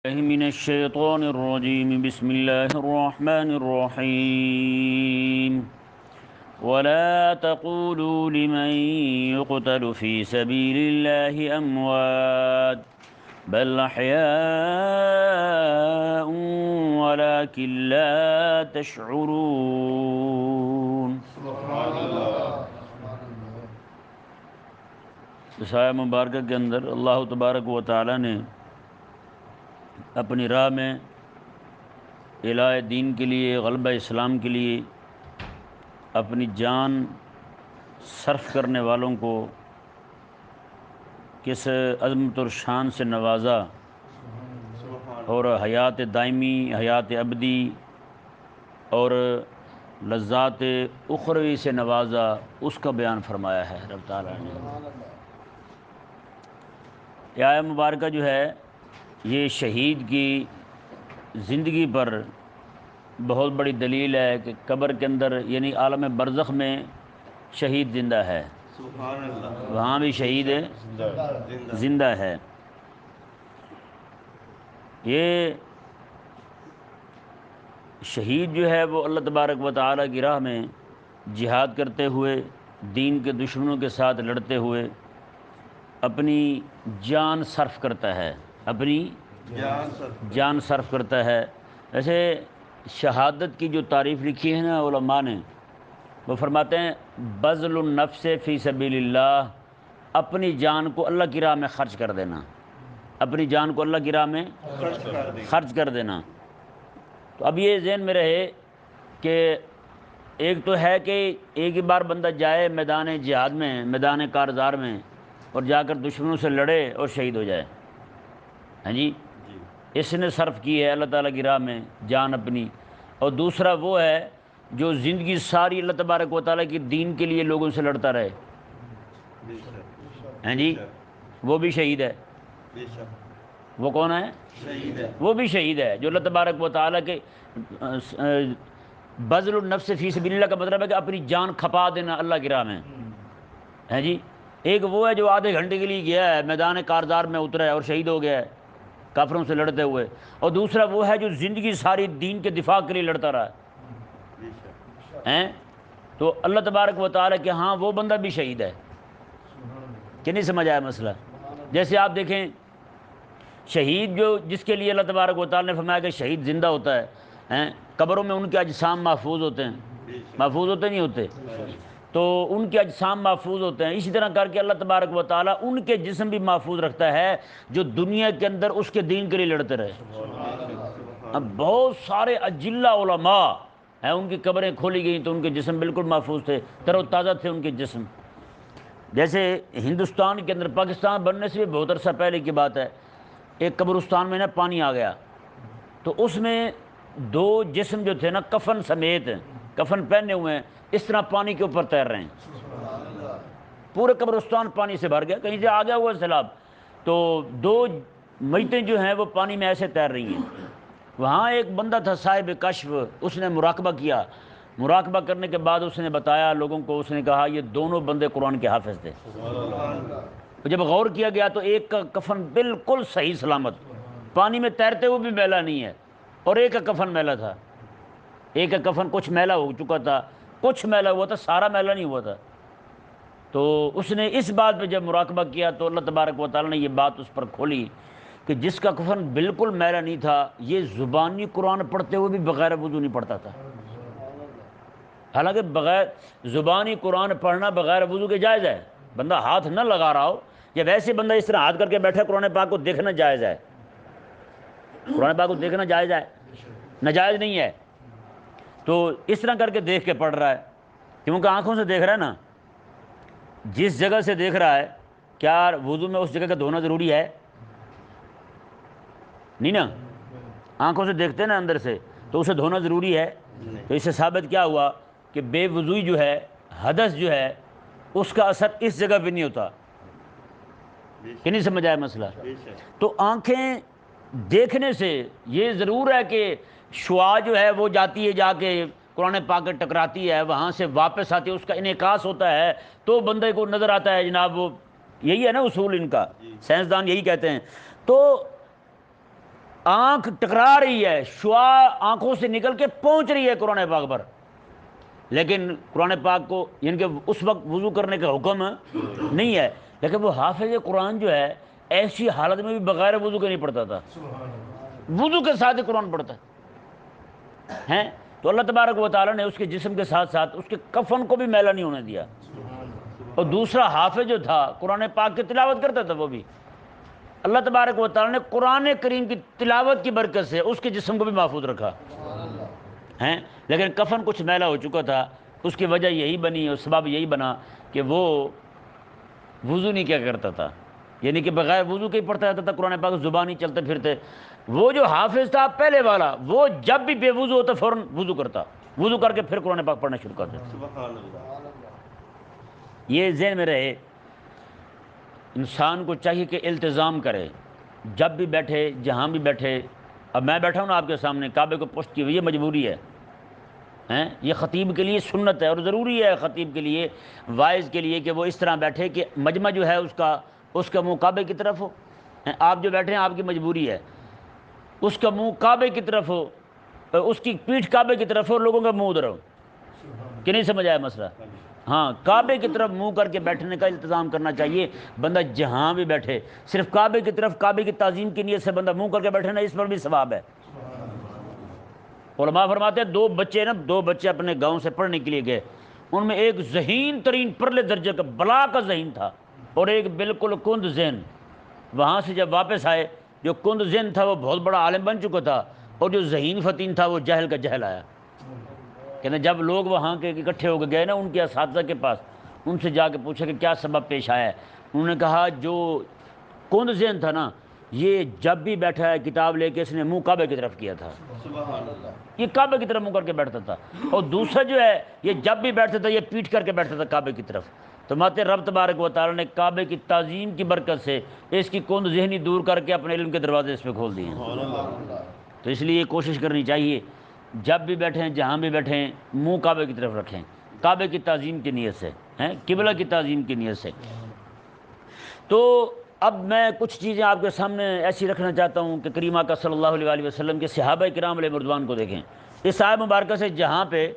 من الشيطان الرجيم بسم الله الرحمن الرحيم ولا تقولوا لمن يقتل في سبيل الله أموات بل أحياء ولكن لا تشعرون۔ اس آیہ مبارکہ کے اندر اللہ تبارک و تعالی نے اپنی راہ میں اعلاء دین کے لیے، غلبہ اسلام کے لیے اپنی جان صرف کرنے والوں کو کس عظمت اور شان سے نوازا اور حیات دائمی، حیات ابدی اور لذات اخروی سے نوازا، اس کا بیان فرمایا ہے رب تعالیٰ نے۔ یہ آیہ مبارکہ جو ہے یہ شہید کی زندگی پر بہت بڑی دلیل ہے کہ قبر کے اندر یعنی عالم برزخ میں شہید زندہ ہے، سبحان اللہ، وہاں بھی شہید زندہ ہے۔ یہ شہید جو ہے وہ اللہ تبارک و تعالیٰ کی راہ میں جہاد کرتے ہوئے، دین کے دشمنوں کے ساتھ لڑتے ہوئے اپنی جان صرف کرتا ہے، اپنی جان صرف کرتا ہے۔ ایسے شہادت کی جو تعریف لکھی ہے نا علماء نے، وہ فرماتے ہیں بذل النفس فی سبیل اللہ، اپنی جان کو اللہ کی راہ میں خرچ کر دینا، اپنی جان کو اللہ کی راہ میں خرچ کر دینا۔ تو اب یہ ذہن میں رہے کہ ایک تو ہے کہ ایک ہی بار بندہ جائے میدان جہاد میں، میدان کارزار میں، اور جا کر دشمنوں سے لڑے اور شہید ہو جائے، ہاں جی، اس نے صرف کی ہے اللہ تعالیٰ کی راہ میں جان اپنی۔ اور دوسرا وہ ہے جو زندگی ساری اللہ تبارک و تعالیٰ کی دین کے لیے لوگوں سے لڑتا رہے، ہیں جی، وہ بھی شہید ہے۔ وہ کون ہے؟ وہ بھی شہید ہے جو اللہ تبارک و تعالیٰ کے بذل النفس فی سبیل اللہ کا مطلب ہے کہ اپنی جان کھپا دینا اللہ کی راہ میں، ہیں جی۔ ایک وہ ہے جو آدھے گھنٹے کے لیے گیا ہے میدان کارزار میں اترا ہے اور شہید ہو گیا ہے کافروں سے لڑتے ہوئے، اور دوسرا وہ ہے جو زندگی ساری دین کے دفاع کے لیے لڑتا رہا ہے۔ تو اللہ تبارک و تعالیٰ کہ ہاں وہ بندہ بھی شہید ہے کہ نہیں سمجھ آیا مسئلہ؟ جیسے آپ دیکھیں شہید جو جس کے لیے اللہ تبارک و تعالیٰ نے فرمایا کہ شہید زندہ ہوتا ہے، قبروں میں ان کے اجسام محفوظ ہوتے ہیں، محفوظ ہوتے نہیں ہوتے، تو ان کے اجسام محفوظ ہوتے ہیں۔ اسی طرح کر کے اللہ تبارک و تعالیٰ ان کے جسم بھی محفوظ رکھتا ہے جو دنیا کے اندر اس کے دین کے لیے لڑتے رہے۔ اب بہت سارے اجلہ علماء ہیں، ان کی قبریں کھولی گئیں تو ان کے جسم بالکل محفوظ تھے، تر و تازہ تھے ان کے جسم۔ جیسے ہندوستان کے اندر، پاکستان بننے سے بھی بہت عرصہ پہلے کی بات ہے، ایک قبرستان میں نا پانی آ گیا تو اس میں دو جسم جو تھے نا کفن سمیت، کفن پہنے ہوئے ہیں، اس طرح پانی کے اوپر تیر رہے ہیں، پورے قبرستان پانی سے بھر گیا، کہیں سے آ گیا ہوا سیلاب، تو دو میتیں جو ہیں وہ پانی میں ایسے تیر رہی ہیں۔ وہاں ایک بندہ تھا صاحب کشف، اس نے مراقبہ کیا، مراقبہ کرنے کے بعد اس نے بتایا لوگوں کو، اس نے کہا یہ دونوں بندے قرآن کے حافظ تھے۔ جب غور کیا گیا تو ایک کا کفن بالکل صحیح سلامت، پانی میں تیرتے ہوئے بھی میلا نہیں ہے، اور ایک کا کفن میلا تھا، ایک کا کفن کچھ میلا ہو چکا تھا، کچھ میلا ہوا تھا، سارا میلا نہیں ہوا تھا۔ تو اس نے اس بات پہ جب مراقبہ کیا تو اللہ تبارک و تعالیٰ نے یہ بات اس پر کھولی کہ جس کا کفن بالکل میلا نہیں تھا یہ زبانی قرآن پڑھتے ہوئے بھی بغیر وضو نہیں پڑھتا تھا۔ حالانکہ بغیر زبانی قرآن پڑھنا بغیر وضو کے جائز ہے، بندہ ہاتھ نہ لگا رہا ہو، یا ویسے بندہ اس طرح ہاتھ کر کے بیٹھا قرآن پاک کو دیکھنا جائز ہے، قرآن پاک کو دیکھنا جائز ہے، ناجائز نہیں ہے۔ تو اس طرح کر کے دیکھ کے پڑھ رہا ہے، کیونکہ آنکھوں سے دیکھ رہا ہے نا، جس جگہ سے دیکھ رہا ہے، کیا وضو میں اس جگہ کا دھونا ضروری ہے؟ نہیں نا، آنکھوں سے دیکھتے نا اندر سے، تو اسے دھونا ضروری ہے۔ تو اس سے ثابت کیا ہوا کہ بے وضوئی جو ہے، حدث جو ہے، اس کا اثر اس جگہ پہ نہیں ہوتا، کہ نہیں سمجھ آیا مسئلہ؟ تو آنکھیں دیکھنے سے یہ ضرور ہے کہ شعاع جو ہے وہ جاتی ہے، جا کے قرآن پاک کے ٹکراتی ہے، وہاں سے واپس آتی ہے، اس کا انعکاس ہوتا ہے تو بندے کو نظر آتا ہے جناب، وہ یہی ہے نا اصول ان کا، سائنسدان یہی کہتے ہیں۔ تو آنکھ ٹکرا رہی ہے، شعاع آنکھوں سے نکل کے پہنچ رہی ہے قرآن پاک پر، لیکن قرآن پاک کو یعنی کہ اس وقت وضو کرنے کا حکم نہیں ہے، لیکن وہ حافظ قرآن جو ہے ایسی حالت میں بھی بغیر وضو کے نہیں پڑھتا تھا، وضو کے ساتھ ہی قرآن پڑھتا ہے۔ تو اللہ تبارک و تعالیٰ نے اس کے جسم کے ساتھ ساتھ اس کے کفن کو بھی میلا نہیں ہونے دیا، اور دوسرا حافظ جو تھا قرآن پاک کی تلاوت کرتا تھا، وہ بھی اللہ تبارک و تعالیٰ نے قرآن کریم کی تلاوت کی برکت سے اس کے جسم کو بھی محفوظ رکھا ہیں، لیکن کفن کچھ میلا ہو چکا تھا، اس کی وجہ یہی بنی اور سبب یہی بنا کہ وہ وضو نہیں کیا کرتا تھا، یعنی کہ بغیر وضو کے ہی پڑھتا رہتا تھا قرآن پاک، زبانی چلتے پھرتے۔ وہ جو حافظ تھا پہلے والا، وہ جب بھی بے وضو ہوتا فوراً وضو کرتا، وضو کر کے پھر قرآن پاک پڑھنا شروع کر دیتا۔ یہ ذہن میں رہے، انسان کو چاہیے کہ التزام کرے، جب بھی بیٹھے جہاں بھی بیٹھے۔ اب میں بیٹھا ہوں نا آپ کے سامنے، کعبے کو پشت کی ہوئی، یہ مجبوری ہے، یہ خطیب کے لیے سنت ہے اور ضروری ہے، خطیب کے لیے، واعظ کے لیے، کہ وہ اس طرح بیٹھے کہ مجمع جو ہے اس کا منہ کعبے کی طرف ہو۔ آپ جو بیٹھے ہیں آپ کی مجبوری ہے، اس کا منہ کعبے کی طرف ہو، اس کی پیٹھ کعبے کی طرف ہو، لوگوں کا منہ ادھر ہو۔ کہ نہیں سمجھ آیا مسئلہ؟ ہاں، کعبے کی طرف منہ کر کے بیٹھنے کا التزام کرنا چاہیے، بندہ جہاں بھی بیٹھے، صرف کعبے کی طرف، کعبے کی تعظیم کی نیت سے بندہ منہ کر کے بیٹھے نا، اس پر بھی ثواب ہے۔ علماء فرماتے ہیں دو بچے اپنے گاؤں سے پڑھنے کے لیے گئے، ان میں ایک ذہین ترین پرلے درجے کا بلا کا ذہین تھا، اور ایک بالکل کند ذہن۔ وہاں سے جب واپس آئے، جو کند ذہن تھا وہ بہت بڑا عالم بن چکا تھا، اور جو ذہین فتین تھا وہ جہل کا جہل آیا۔ کہتے ہیں جب لوگ وہاں کے اکٹھے ہو کے گئے نا ان کے اساتذہ کے پاس، ان سے جا کے پوچھا کہ کیا سبب پیش آیا ہے، انہوں نے کہا جو کند ذہن تھا نا، یہ جب بھی بیٹھا ہے کتاب لے کے اس نے منہ کعبے کی طرف کیا تھا، یہ کعبے کی طرف منہ کر کے بیٹھتا تھا، اور دوسرا جو ہے یہ جب بھی بیٹھتا تھا یہ پیٹھ کر کے بیٹھتا تھا کعبے کی طرف۔ تو ماتے رب تبارک و تعالیٰ نے کعبے کی تعظیم کی برکت سے اس کی کند ذہنی دور کر کے اپنے علم کے دروازے اس پہ کھول دیے ہیں۔ تو اس لیے کوشش کرنی چاہیے جب بھی بیٹھیں جہاں بھی بیٹھیں منہ کعبے کی طرف رکھیں، کعبے کی تعظیم کی نیت سے، قبلہ کی تعظیم کی نیت سے۔ تو اب میں کچھ چیزیں آپ کے سامنے ایسی رکھنا چاہتا ہوں کہ کریمہ کا صلی اللہ علیہ وسلم کے صحابہ کرام علیہ رضوان کو دیکھیں، اس آیت مبارکہ سے جہاں پہ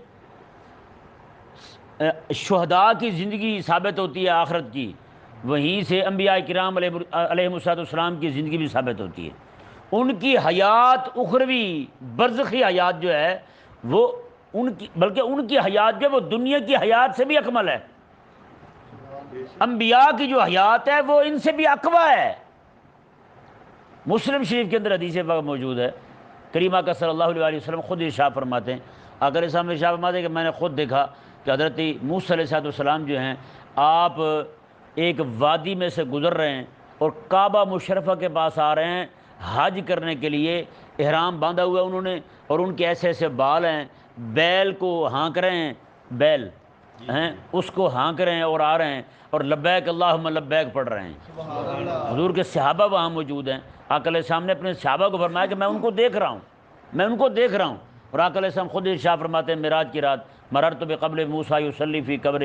شہداء کی زندگی ثابت ہوتی ہے آخرت کی، وہیں سے انبیاء کرام علیہ السلام کی زندگی بھی ثابت ہوتی ہے۔ ان کی حیات اخروی برزخی حیات جو ہے وہ بلکہ ان کی حیات جو ہے وہ دنیا کی حیات سے بھی اکمل ہے۔ انبیاء کی جو حیات ہے وہ ان سے بھی اقویٰ ہے۔ مسلم شریف کے اندر حدیث پاک موجود ہے، کریمہ کا صلی اللہ علیہ وسلم خود ارشاد فرماتے ہیں، اگر اس میں ارشاد فرماتے ہیں کہ میں نے خود دیکھا کہ حضرت موسیٰ علیہ السلام جو ہیں، آپ ایک وادی میں سے گزر رہے ہیں اور کعبہ مشرفہ کے پاس آ رہے ہیں حج کرنے کے لیے، احرام باندھا ہوا ہے انہوں نے، اور ان کے ایسے ایسے بال ہیں، بیل کو ہانک رہے ہیں، بیل ہیں اس کو ہانک رہے ہیں اور آ رہے ہیں، اور لبیک اللہم لبیک پڑھ رہے ہیں۔ حضور کے صحابہ وہاں موجود ہیں، آقا علیہ السلام نے اپنے صحابہ کو فرمایا کہ میں ان کو دیکھ رہا ہوں، اور آقا علیہ السلام خود ارشاد فرماتے ہیں معراج کی رات مررت بقبر موسیٰ یصلی فی قبرہ،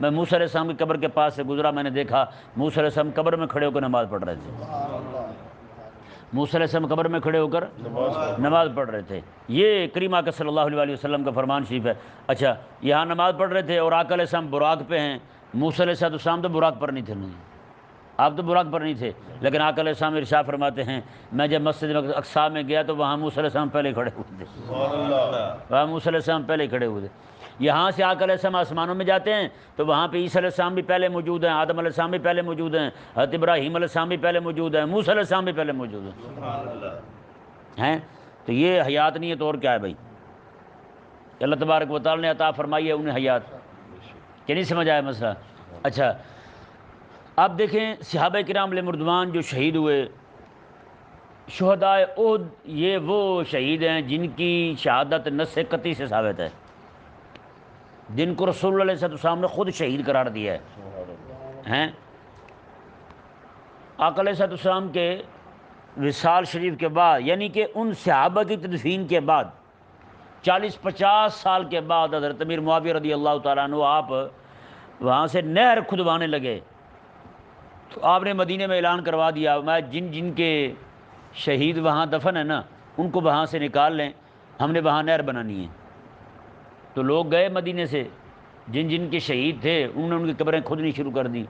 میں موسیٰ علیہ السلام کی قبر کے پاس سے گزرا، میں نے دیکھا موسیٰ علیہ السلام قبر میں کھڑے ہو کر نماز پڑھ رہے تھے، موسیٰ علیہ السلام قبر میں کھڑے ہو کر نماز پڑھ رہے تھے۔ یہ کریمہ کا صلی اللہ علیہ وسلم کا فرمان شریف ہے۔ اچھا، یہاں نماز پڑھ رہے تھے اور آقا علیہ السلام براق پہ ہیں، موسیٰ علیہ السلام تو براق پر نہیں تھے، آپ تو براق پر نہیں تھے، لیکن آقا علیہ السلام ارشاد فرماتے ہیں میں جب مسجد اقصیٰ میں گیا تو وہاں موسیٰ علیہ السلام پہلے کھڑے ہوئے تھے، یہاں سے آقا علیہ السلام آسمانوں میں جاتے ہیں تو وہاں پہ عیسیٰ علیہ السلام بھی پہلے موجود ہیں، آدم علیہ السلام بھی پہلے موجود ہیں، حضرت ابراہیم علیہ السلام بھی پہلے موجود ہیں، موسیٰ علیہ السلام بھی پہلے موجود ہیں۔ تو یہ حیات نہیں ہے تو اور کیا ہے بھائی؟ اللہ تبارک و تعالیٰ نے عطا فرمائی ہے انہیں حیات، کہ نہیں سمجھ آیا مسئلہ؟ اچھا، اب دیکھیں صحابہ کرام علیہ رضوان جو شہید ہوئے، شہداء احد، یہ وہ شہید ہیں جن کی شہادت نص قطعی سے ثابت ہے، جن کو رسول اللہ علیہ السلام نے خود شہید قرار دیا ہے۔ آقا علیہ السلام کے وصال شریف کے بعد، یعنی کہ ان صحابہ کی تدفین کے بعد 40-50 سال کے بعد حضرت امیر معاویہ رضی اللہ تعالیٰ عنہ آپ وہاں سے نہر کھدوانے لگے، تو آپ نے مدینے میں اعلان کروا دیا میں جن کے شہید وہاں دفن ہے نا، ان کو وہاں سے نکال لیں، ہم نے وہاں نہر بنانی ہے۔ تو لوگ گئے مدینے سے، جن جن کے شہید تھے انہوں نے ان کی قبریں کھودنی شروع کر دی۔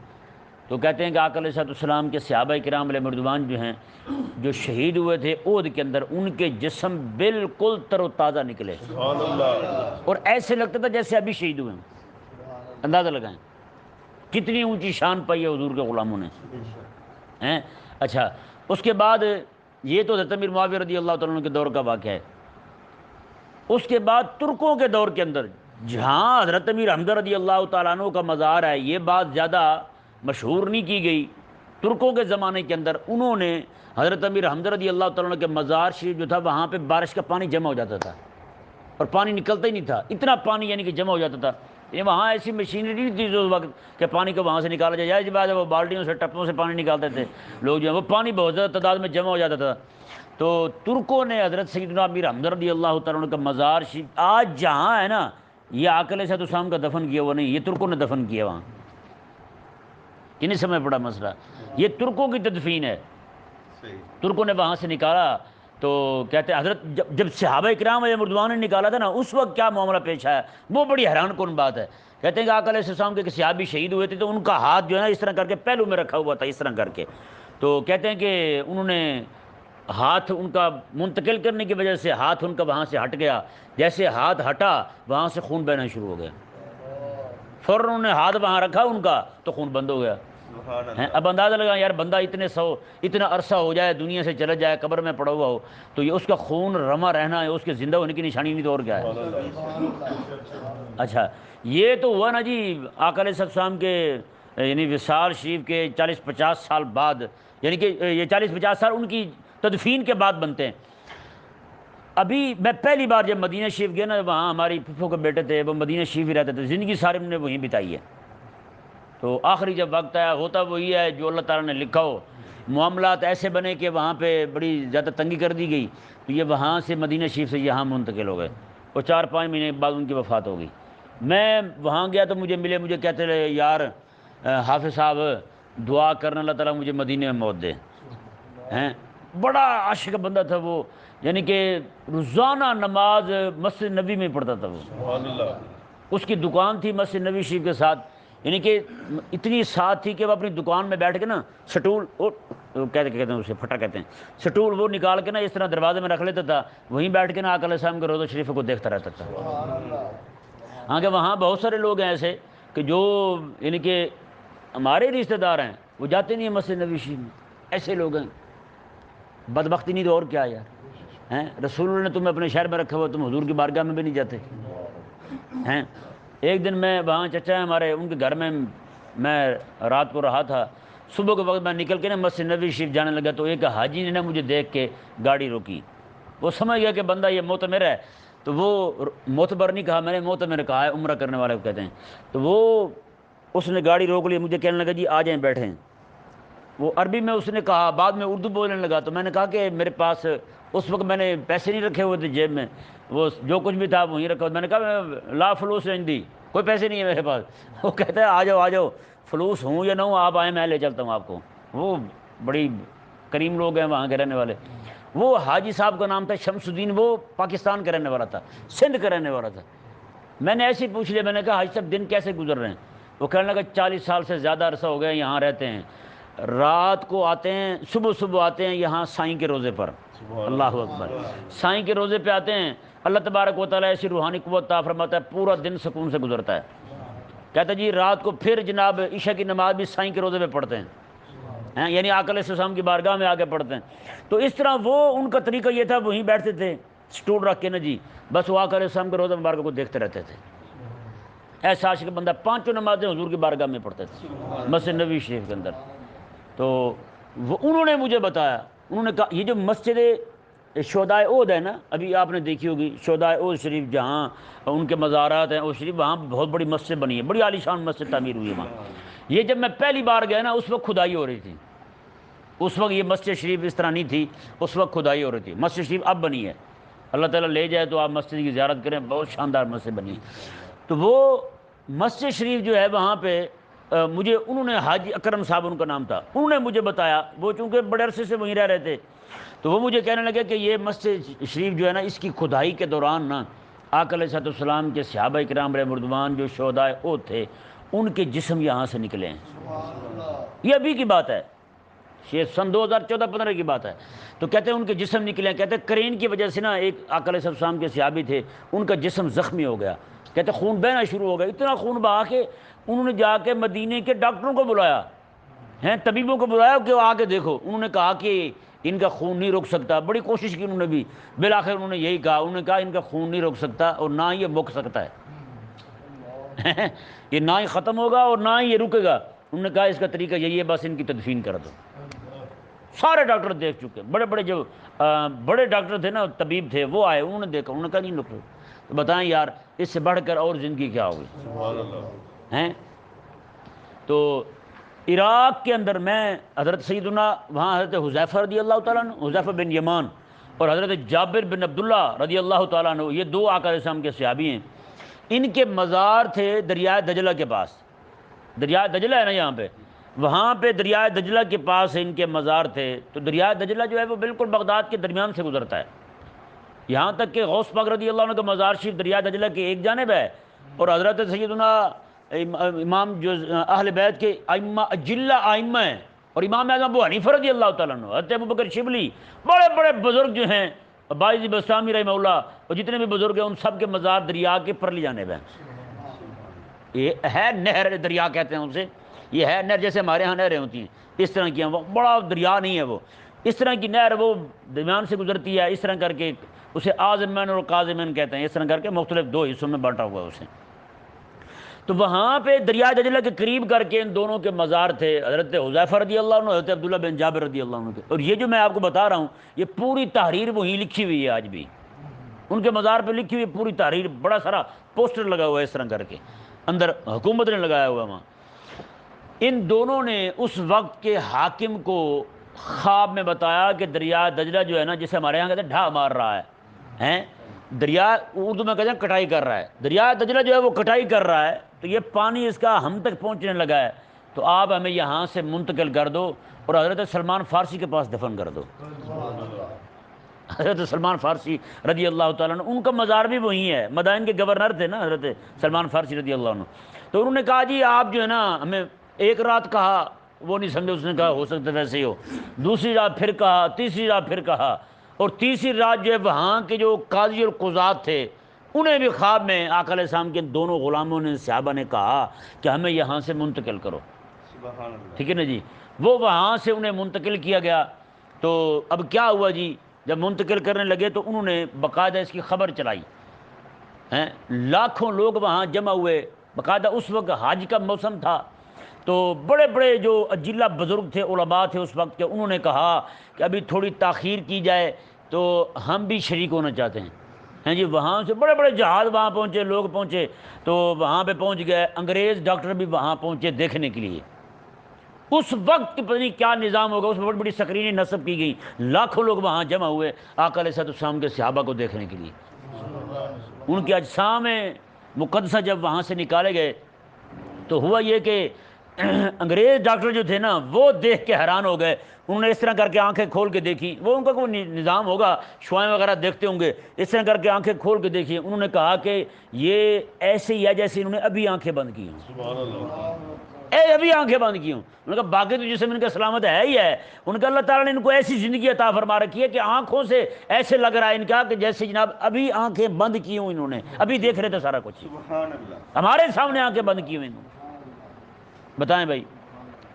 تو کہتے ہیں کہ آقا علیہ السلام کے صحابہ کرام علیہ مردوان جو ہیں، جو شہید ہوئے تھے احد کے اندر، ان کے جسم بالکل تر و تازہ نکلے، سبحان اللہ، اور ایسے لگتا تھا جیسے ابھی شہید ہوئے ہیں۔ اندازہ لگائیں کتنی اونچی شان پائی ہے حضور کے غلاموں نے ہیں۔ اچھا، اس کے بعد یہ تو حضرت امیر معاویہ رضی اللہ تعالیٰ عنہ کے دور کا واقعہ ہے۔ اس کے بعد ترکوں کے دور کے اندر جہاں حضرت امیر حمزہ رضی اللہ تعالیٰ عنہ کا مزار ہے، یہ بات زیادہ مشہور نہیں کی گئی۔ ترکوں کے زمانے کے اندر انہوں نے حضرت امیر حمزہ رضی اللہ تعالیٰ عنہ کے مزار شریف جو تھا، وہاں پہ بارش کا پانی جمع ہو جاتا تھا اور پانی نکلتا ہی نہیں تھا، اتنا پانی یعنی کہ جمع ہو جاتا تھا۔ یہ وہاں ایسی مشینری نہیں تھی اس وقت کہ پانی کو وہاں سے نکالا جائے، جب وہ بالٹیوں سے ٹپوں سے پانی نکالتے تھے لوگ، جو ہے وہ پانی بہت زیادہ تعداد میں جمع ہو جاتا تھا۔ تو ترکوں نے حضرت سیدنا امیر حمزہ رضی اللہ تعالیٰ عنہ کا مزار شریف آج جہاں ہے نا، یہ آقا علیہ السلام کا دفن کیا ہوا نہیں، یہ ترکوں نے دفن کیا وہاں۔ کہ نہیں سمجھ پڑا مسئلہ؟ یہ ترکوں کی تدفین ہے، ترکوں نے وہاں سے نکالا۔ تو کہتے ہیں حضرت جب صحابہ کرام علیہ مردوان نے نکالا تھا نا، اس وقت کیا معاملہ پیش آیا، وہ بڑی حیران کن بات ہے۔ کہتے ہیں کہ آقا علیہ السلام کے صحابی شہید ہوئے تھے تو ان کا ہاتھ جو ہے نا اس طرح کر کے پہلو میں رکھا ہوا تھا، اس طرح کر کے۔ تو کہتے ہیں کہ انہوں نے ہاتھ ان کا منتقل کرنے کی وجہ سے ہاتھ ان کا وہاں سے ہٹ گیا، جیسے ہاتھ ہٹا وہاں سے خون بہنا شروع ہو گیا، فوراً انہوں نے ہاتھ وہاں رکھا ان کا تو خون بند ہو گیا۔ اب اندازہ لگا یار، بندہ اتنا عرصہ ہو جائے دنیا سے چلا جائے، قبر میں پڑا ہوا ہو، تو یہ اس کا خون رما رہنا ہے، اس کے زندہ ہونے کی نشانی نہیں تو اور کیا ہے۔ اچھا، یہ تو ہوا نا جی آقا علیہ السلام کے یعنی وصال شریف کے 40-50 سال بعد، یعنی کہ یہ 40-50 سال ان کی تدفین کے بعد بنتے ہیں۔ ابھی میں پہلی بار جب مدینہ شریف گیا نا، وہاں ہماری پھپھو کے بیٹے تھے، وہ مدینہ شریف ہی رہتے تھے، زندگی سارے میں نے وہیں بتائی ہے۔ تو آخری جب وقت آیا، ہوتا وہی ہے جو اللہ تعالیٰ نے لکھا ہو، معاملات ایسے بنے کہ وہاں پہ بڑی زیادہ تنگی کر دی گئی، تو یہ وہاں سے مدینہ شریف سے یہاں منتقل ہو گئے، اور 4-5 مہینے بعد ان کی وفات ہو گئی۔ میں وہاں گیا تو مجھے ملے، مجھے کہتے رہے یار حافظ صاحب دعا کرنا اللہ تعالیٰ مجھے مدینہ میں موت دے ہیں۔ بڑا عاشق بندہ تھا وہ، یعنی کہ روزانہ نماز مسجد نبی میں پڑھتا تھا وہ۔ اس کی دکان تھی مسجد نبی شریف کے ساتھ، یعنی کہ اتنی ساتھ تھی کہ وہ اپنی دکان میں بیٹھ کے نا سٹول کہتے ہیں اسے پھٹا کہتے ہیں، سٹول وہ نکال کے نا اس طرح دروازے میں رکھ لیتا تھا، وہیں بیٹھ کے نا آقا علیہ السلام کے روضہ شریف کو دیکھتا رہتا تھا۔ ہاں کہ وہاں بہت سارے لوگ ہیں ایسے کہ جو یعنی کہ ہمارے رشتہ دار ہیں، وہ جاتے نہیں ہیں مسجد نبی شریف میں، ایسے لوگ ہیں۔ بدبختی نہیں تو اور کیا یار ہیں، رسول اللہ نے تمہیں اپنے شہر میں رکھا ہوا، تم حضور کی بارگاہ میں بھی نہیں جاتے ہیں۔ ایک دن میں وہاں چچا ہے ہمارے، ان کے گھر میں میں رات کو رہا تھا، صبح کے وقت میں نکل کے نا مسجد نبی شریف جانے لگا، تو ایک حاجی نے نا مجھے دیکھ کے گاڑی روکی، وہ سمجھ گیا کہ بندہ یہ معتمر ہے، تو وہ معتبر نہیں کہا میں نے، معتمر کہا ہے، عمرہ کرنے والے کو کہتے ہیں۔ تو وہ اس نے گاڑی روک لی، مجھے کہنے لگا جی آ جائیں بیٹھیں۔ وہ عربی میں اس نے کہا، بعد میں اردو بولنے لگا، تو میں نے کہا کہ میرے پاس اس وقت میں نے پیسے نہیں رکھے ہوئے تھے جیب میں، وہ جو کچھ بھی تھا وہیں رکھا ہوا، میں نے کہا لا فلوس عندی، کوئی پیسے نہیں ہے میرے پاس۔ وہ کہتا ہے آ جاؤ فلوس ہوں یا نہ ہوں آپ آئیں، میں لے چلتا ہوں آپ کو۔ وہ بڑی کریم لوگ ہیں وہاں کے رہنے والے۔ وہ حاجی صاحب کا نام تھا شمس الدین، وہ پاکستان کا رہنے والا تھا، سندھ کا رہنے والا تھا۔ میں نے ایسے ہی پوچھ لیا، میں نے کہا حاجی صاحب دن کیسے گزر رہے ہیں؟ وہ کہنے لگا 40 سال سے زیادہ عرصہ ہو گئے یہاں رہتے ہیں، رات کو آتے ہیں، صبح آتے ہیں یہاں سائیں کے روزے پر، اللہ اکبر، سائیں کے روزے پہ آتے ہیں، اللہ تبارک و تعالیٰ ایسی روحانی قوت عطا فرماتا ہے، پورا دن سکون سے گزرتا ہے۔ کہتا جی رات کو پھر جناب عشاء کی نماز بھی سائیں کے روزے پہ پڑھتے ہیں، یعنی آقا علیہ السلام کی بارگاہ میں آ کے پڑھتے ہیں۔ تو اس طرح وہ ان کا طریقہ یہ تھا، وہیں بیٹھتے تھے سٹول رکھ کے نا جی، بس وہ آقا علیہ السلام کے روزہ مبارک کو دیکھتے رہتے تھے۔ ایسا عاشق بندہ، 5 نمازیں حضور کی بارگاہ میں پڑھتے تھے مسجد نبی شریف کے اندر۔ تو وہ انہوں نے مجھے بتایا، انہوں نے کہا یہ جو مسجد شہدائے احد ہے نا، ابھی آپ نے دیکھی ہوگی شہدائے احد شریف، جہاں ان کے مزارات ہیں احد شریف، وہاں بہت بڑی مسجد بنی ہے، بڑی عالیشان مسجد تعمیر ہوئی ہے وہاں۔ یہ جب میں پہلی بار گیا نا، اس وقت کھدائی ہو رہی تھی، اس وقت یہ مسجد شریف اس طرح نہیں تھی، اس وقت کھدائی ہو رہی تھی۔ مسجد شریف اب بنی ہے، اللہ تعالیٰ لے جائے تو آپ مسجد کی زیارت کریں، بہت شاندار مسجد بنی ہے۔ تو وہ مسجد شریف جو ہے وہاں پہ مجھے انہوں نے، حاجی اکرم صاحب ان کا نام تھا، انہوں نے مجھے بتایا، وہ چونکہ بڑے عرصے سے وہیں رہ رہے تھے، تو وہ مجھے کہنے لگے کہ یہ مسجد شریف جو ہے نا، اس کی کھدائی کے دوران نا آقا علیہ السلام کے صحابہ کرام علیہ مردوان جو شہداء احد تھے، ان کے جسم یہاں سے نکلے ہیں۔ یہ ابھی کی بات ہے، یہ سن 2014-15 کی بات ہے۔ تو کہتے ہیں ان کے جسم نکلے ہیں، کہتے ہیں کرین کی وجہ سے نا ایک آقا علیہ السلام کے صحابی تھے، ان کا جسم زخمی ہو گیا، کہتے ہیں خون بہنا شروع ہو گیا، اتنا خون بہا کہ انہوں نے جا کے مدینے کے ڈاکٹروں کو بلایا ہیں، طبیبوں کو بلایا کہ وہ آ کے دیکھو۔ انہوں نے کہا کہ ان کا خون نہیں رک سکتا، بڑی کوشش کی انہوں نے بھی، بالآخر انہوں نے یہی کہا، انہوں نے کہا ان کا خون نہیں رک سکتا اور نہ یہ مک سکتا ہے یہ نہ ہی ختم ہوگا اور نہ ہی یہ رکے گا۔ انہوں نے کہا اس کا طریقہ یہی ہے، بس ان کی تدفین کر دو۔ سارے ڈاکٹر دیکھ چکے، بڑے بڑے جو بڑے ڈاکٹر تھے نا، طبیب تھے، وہ آئے، انہوں نے دیکھا، انہوں نے کہا نہیں رکو۔ تو بتائیں یار اس سے بڑھ کر اور زندگی کیا ہوگی ہیں؟ تو عراق کے اندر میں حضرت سیدنا وہاں حضرت حذیفہ رضی اللہ تعالیٰ عنہ، حذیفہ بن یمان اور حضرت جابر بن عبداللہ رضی اللہ تعالیٰ عنہ، یہ دو آقا علیہ السلام کے صحابی ہیں۔ ان کے مزار تھے دریائے دجلہ کے پاس، دریائے دجلہ ہے نا یہاں پہ، وہاں پہ دریائے دجلہ کے پاس ان کے مزار تھے۔ تو دریائے دجلہ جو ہے وہ بالکل بغداد کے درمیان سے گزرتا ہے، یہاں تک کہ غوث پاک رضی اللہ عنہ کا مزار شریف دریائے دجلہ کی ایک جانب ہے، اور حضرت سیدنا امام جو اہل بیت کے ائمہ اجلہ ائمہ ہیں، اور امام اعظم ابو حنیفہ رضی اللہ تعالیٰ عنہ، حضرت ابوبکر شبلی، بڑے بڑے بزرگ جو ہیں، باعث بستامی رحمہ اللہ، اور جتنے بھی بزرگ ہیں ان سب کے مزار دریا کے پرلی جانب ہیں۔ یہ ہے نہر، دریا کہتے ہیں اسے، یہ ہے نہر، جیسے ہمارے ہاں نہریں ہوتی ہیں اس طرح کی ہیں، وہ بڑا دریا نہیں ہے، وہ اس طرح کی نہر وہ درمیان سے گزرتی ہے، اس طرح کر کے اسے آزمین اور قازمین کہتے ہیں، اس طرح کر کے مختلف دو حصوں میں بانٹا ہوا ہے اسے۔ تو وہاں پہ دریائے دجلہ کے قریب کر کے ان دونوں کے مزار تھے، حضرت حذیفہ رضی اللہ عنہ، حضرت عبداللہ بن جابر رضی اللہ عنہ کے۔ اور یہ جو میں آپ کو بتا رہا ہوں یہ پوری تحریر وہیں لکھی ہوئی ہے، آج بھی ان کے مزار پہ لکھی ہوئی پوری تحریر، بڑا سارا پوسٹر لگا ہوا ہے اس طرح کر کے، اندر حکومت نے لگایا ہوا وہاں۔ ان دونوں نے اس وقت کے حاکم کو خواب میں بتایا کہ دریا دجلہ جو ہے نا، جسے ہمارے یہاں کہتے ہیں ڈھا مار رہا ہے، دریا اردو میں کہتے ہیں کٹائی کر رہا ہے، دریا دجلہ جو ہے وہ کٹائی کر رہا ہے، تو یہ پانی اس کا ہم تک پہنچنے لگا ہے، تو آپ ہمیں یہاں سے منتقل کر دو اور حضرت سلمان فارسی کے پاس دفن کر دو۔ حضرت سلمان فارسی رضی اللہ تعالیٰ عنہ، ان کا مزار بھی وہی ہے، مدائن کے گورنر تھے نا حضرت سلمان فارسی رضی اللہ عنہ۔ تو انہوں نے کہا جی آپ جو ہے نا ہمیں ایک رات کہا، وہ نہیں سمجھے، اس نے کہا ہو سکتا ویسے ہی ہو، دوسری رات پھر کہا، تیسری رات پھر کہا، اور تیسری رات جو ہے وہاں کے جو قاضی اور قضات تھے انہیں بھی خواب میں آقا علیہ السلام کے دونوں غلاموں نے، صحابہ نے کہا کہ ہمیں یہاں سے منتقل کرو، ٹھیک ہے نا جی۔ وہ وہاں سے انہیں منتقل کیا گیا۔ تو اب کیا ہوا جی، جب منتقل کرنے لگے تو انہوں نے باقاعدہ اس کی خبر چلائی، لاکھوں لوگ وہاں جمع ہوئے، باقاعدہ اس وقت حج کا موسم تھا، تو بڑے بڑے جو اجلہ بزرگ تھے، علماء تھے اس وقت کے، انہوں نے کہا کہ ابھی تھوڑی تاخیر کی جائے، تو ہم بھی شریک ہونا چاہتے ہیں جی۔ وہاں سے بڑے بڑے جہاز وہاں پہنچے، لوگ پہنچے، تو وہاں پہ پہنچ گئے، انگریز ڈاکٹر بھی وہاں پہنچے دیکھنے کے لیے۔ اس وقت کی پتہ نہیں کیا نظام ہوگا، اس میں بڑی بڑی سکرینیں نصب کی گئی، لاکھوں لوگ وہاں جمع ہوئے آقا علیہ السلام کے صحابہ کو دیکھنے کے لیے۔ ان کے اجسام مقدسہ جب وہاں سے نکالے گئے تو ہوا یہ کہ انگریز ڈاکٹر جو تھے نا وہ دیکھ کے حیران ہو گئے، انہوں نے اس طرح کر کے آنکھیں کھول کے دیکھی، وہ ان کا کوئی نظام ہوگا، شوائیں وغیرہ دیکھتے ہوں گے، اس طرح کر کے آنکھیں کھول کے دیکھی، انہوں نے کہا کہ یہ ایسے ہی ہے جیسے انہوں نے ابھی آنکھیں بند کی ہوں، ابھی آنکھیں بند کی ہوں۔ انہوں نے کہا باقی تو جسم ان کا سلامت ہے ہی ہے، ان کا اللہ تعالیٰ نے ان کو ایسی زندگی عطا فرما رکھی ہے کہ آنکھوں سے ایسے لگ رہا ہے ان کا کہ جیسے جناب ابھی آنکھیں بند کی ہوں، انہوں نے ابھی دیکھ رہے تھے سارا کچھ، ہمارے سامنے آنکھیں بند کی ہوئی انہوں نے۔ بتائیں بھائی،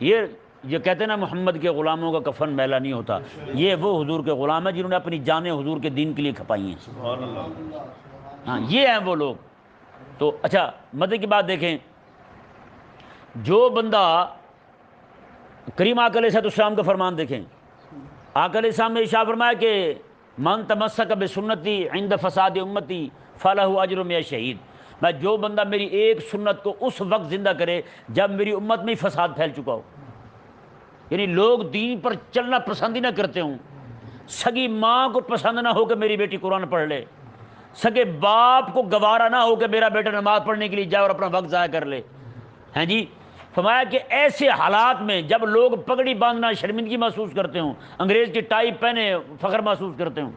یہ کہتے ہیں نا محمد کے غلاموں کا کفن میلا نہیں ہوتا، یہ وہ حضور کے غلام ہیں جنہوں نے اپنی جانیں حضور کے دین کے لیے کھپائی ہیں۔ ہاں یہ ہیں وہ لوگ۔ تو اچھا مدد کی بات دیکھیں، جو بندہ کریم آقا علیہ السلام کا فرمان دیکھیں، آقا علیہ السلام نے ارشاد فرمایا کہ من تمسک بسنتی عند فساد امتی فلہ اجر من شہید، میں جو بندہ میری ایک سنت کو اس وقت زندہ کرے جب میری امت میں فساد پھیل چکا ہو، یعنی لوگ دین پر چلنا پسند ہی نہ کرتے ہوں، سگی ماں کو پسند نہ ہو کہ میری بیٹی قرآن پڑھ لے، سگے باپ کو گوارا نہ ہو کہ میرا بیٹا نماز پڑھنے کے لیے جائے اور اپنا وقت ضائع کر لے، ہیں جی، فرمایا کہ ایسے حالات میں جب لوگ پگڑی باندھنا شرمندگی محسوس کرتے ہوں، انگریز کی ٹائی پہنے فخر محسوس کرتے ہوں،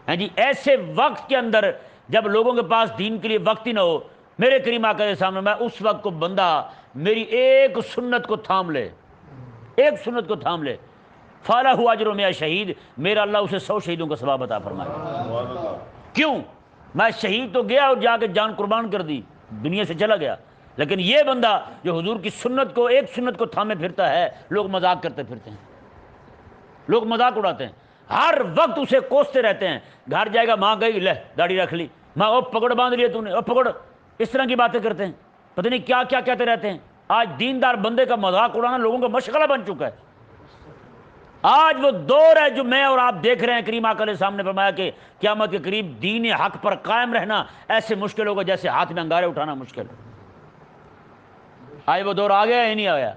ہاں جی، ایسے وقت کے اندر جب لوگوں کے پاس دین کے لیے وقت ہی نہ ہو، میرے کریم آقا کے سامنے میں اس وقت کو بندہ میری ایک سنت کو تھام لے، ایک سنت کو تھام لے، فَلَهُ أَجْرٌ مِّنَ شہید، میرا اللہ اسے 100 شہیدوں کا ثواب عطا فرمائے۔ کیوں؟ میں شہید تو گیا اور جا کے جان قربان کر دی، دنیا سے چلا گیا، لیکن یہ بندہ جو حضور کی سنت کو، ایک سنت کو تھامے پھرتا ہے، لوگ مذاق کرتے پھرتے ہیں، لوگ مذاق اڑاتے ہیں، ہر وقت اسے کوستے رہتے ہیں، گھر جائے گا ماں کہے گی لے داڑھی رکھ لی، ماں او پکڑ باندھ لیا تو نے، او پکڑ، اس طرح کی باتیں کرتے ہیں، پتہ نہیں کیا کیا کہتے رہتے ہیں۔ آج دیندار بندے کا مذاق اڑانا لوگوں کا مشغلہ بن چکا ہے۔ آج وہ دور ہے جو میں اور آپ دیکھ رہے ہیں، کریم آقا علیہ السلام نے فرمایا کہ قیامت کے قریب دین حق پر قائم رہنا ایسے مشکل ہوگا جیسے ہاتھ میں انگارے اٹھانا مشکل ہے۔ آج وہ دور آ گیا یا نہیں آیا؟